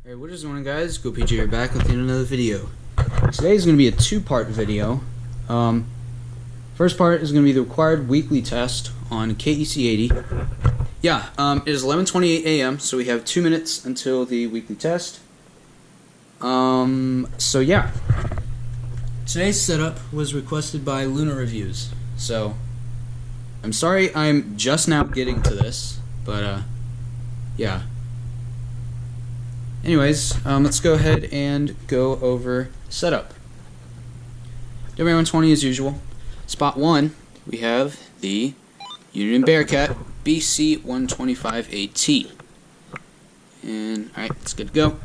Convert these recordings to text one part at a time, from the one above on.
Alright, what is going on, guys? GoPG here, back with another video. Today is going to be a two-part video. First part is going to be the required weekly test on KEC80. Yeah, it is 11:28 a.m., so we have 2 minutes until the weekly test. So yeah. Today's setup was requested by Lunar Reviews. So, I'm sorry I'm just now getting to this, but, yeah. Anyways, let's go ahead and go over setup. W120 as usual. Spot 1, we have the Union Bearcat BC125AT. And, alright, it's good to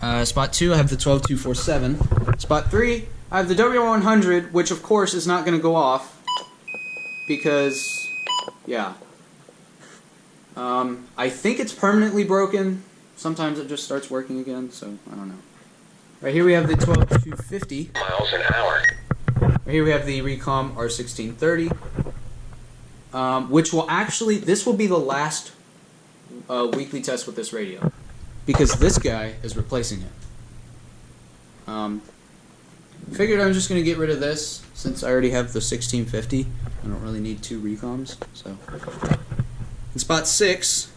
go. Spot 2, I have the 12247. Spot 3, I have the W100, which of course is not going to go off. Because, yeah. I think it's permanently broken. Sometimes it just starts working again, so I don't know. Right here we have the 12250 miles an hour. Right here we have the Recom R1630, which will actually, this will be the last weekly test with this radio, because this guy is replacing it. Figured I'm just going to get rid of this, since I already have the 1650. I don't really need two Recoms, so. In spot 6,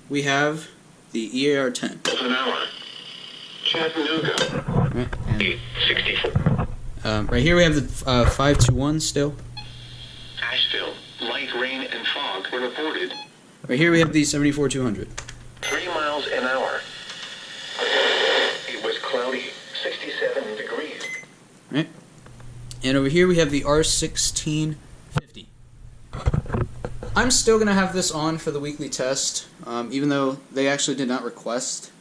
we have the EAR-10. An hour. Chattanooga. Right, and, 864. right here we have the 521 still. Asheville. Light rain and fog were reported. Right here we have the 74200. 3 miles an hour. It was cloudy. 67 degrees. Right. And over here we have the R1650. I'm still going to have this on for the weekly test, even though they actually did not request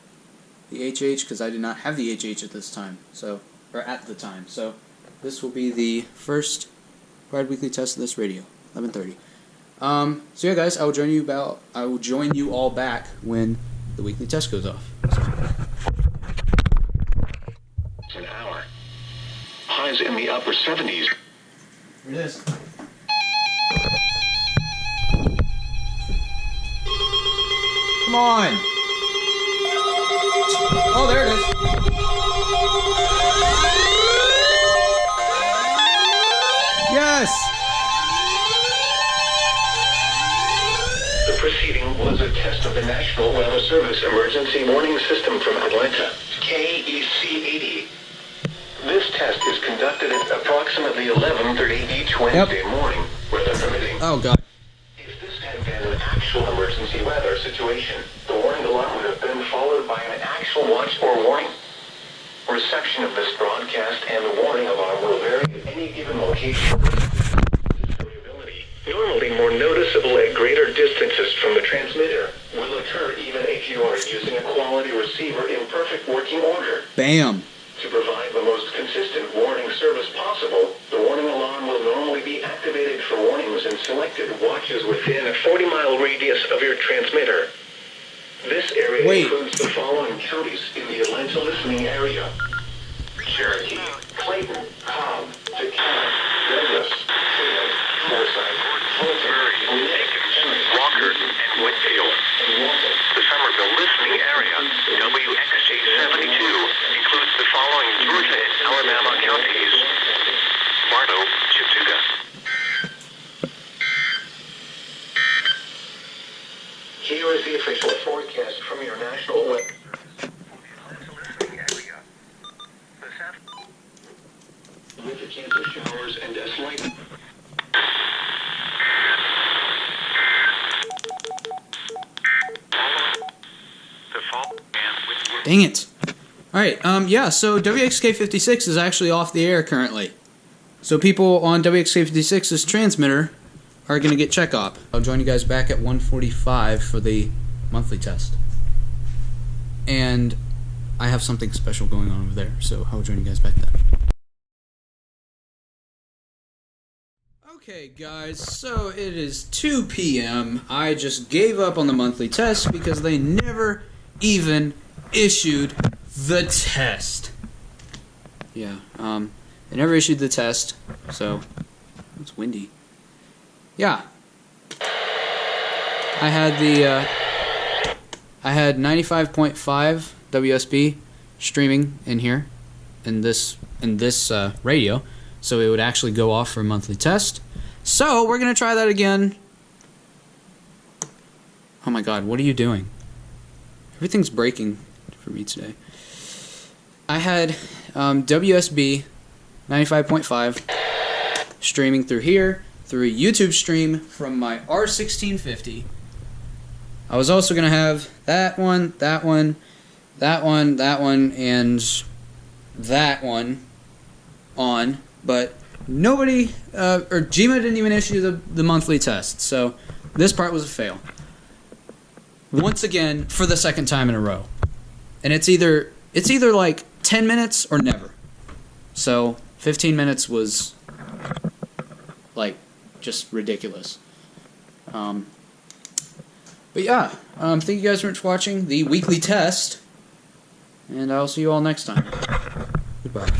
the HH, because I did not have the HH at this time, so, or at the time. So this will be the first required weekly test of this radio, 11:30. So yeah, guys, I will join you all back when the weekly test goes off. An hour. Highs in the upper 70s. Here it is. Come on! Oh, there it is. Yes! The proceeding was a test of the National Weather Service Emergency Warning System from Atlanta, KEC80. This test is conducted at approximately 11:30 each Wednesday morning, weather permitting. Oh, God. If this had been an actual emergency weather situation, the warning alarm would have been followed by an actual watch or warning. Reception of this broadcast and the warning alarm will vary at any given location. This variability, normally more noticeable at greater distances from the transmitter, will occur even if you are using a quality receiver in perfect working order. Bam. To provide the most consistent warning service possible, the warning alarm will normally be activated for warnings in selected watches within a 40-mile radius of your transmitter. This area includes the following counties in the Atlanta listening area: Cherokee, Clayton, Cobb, Decatur, Douglas, Freeland, Forsyth, Fulton, Walker, and Whitfield. The Somerville listening area, WXJ72, includes the following Georgia and Alabama counties: Bartow, Chattooga. Here is the official forecast from your national weather. With a chance of showers and a slight. Dang it. Alright, yeah, so WXK56 is actually off the air currently. So people on WXK56's transmitter are going to get check-op. I'll join you guys back at 1:45 for the monthly test. And I have something special going on over there, so I'll join you guys back then. Okay, guys, so it is 2 p.m. I just gave up on the monthly test because they never even issued the test. Yeah, they never issued the test, so it's windy. Yeah. I had the I had 95.5 WSB streaming in here in this radio, so it would actually go off for a monthly test. So we're gonna try that again. Oh my God, what are you doing? Everything's breaking for me today. I had WSB 95.5 streaming through here, through a YouTube stream from my R1650. I was also going to have that one, that one, that one, that one, and that one on, but nobody, or GMA didn't even issue the monthly test, so this part was a fail. Once again, for the second time in a row. And it's either like 10 minutes or never. So 15 minutes was like just ridiculous. But yeah, thank you guys very much for watching the weekly test, and I'll see you all next time. Goodbye.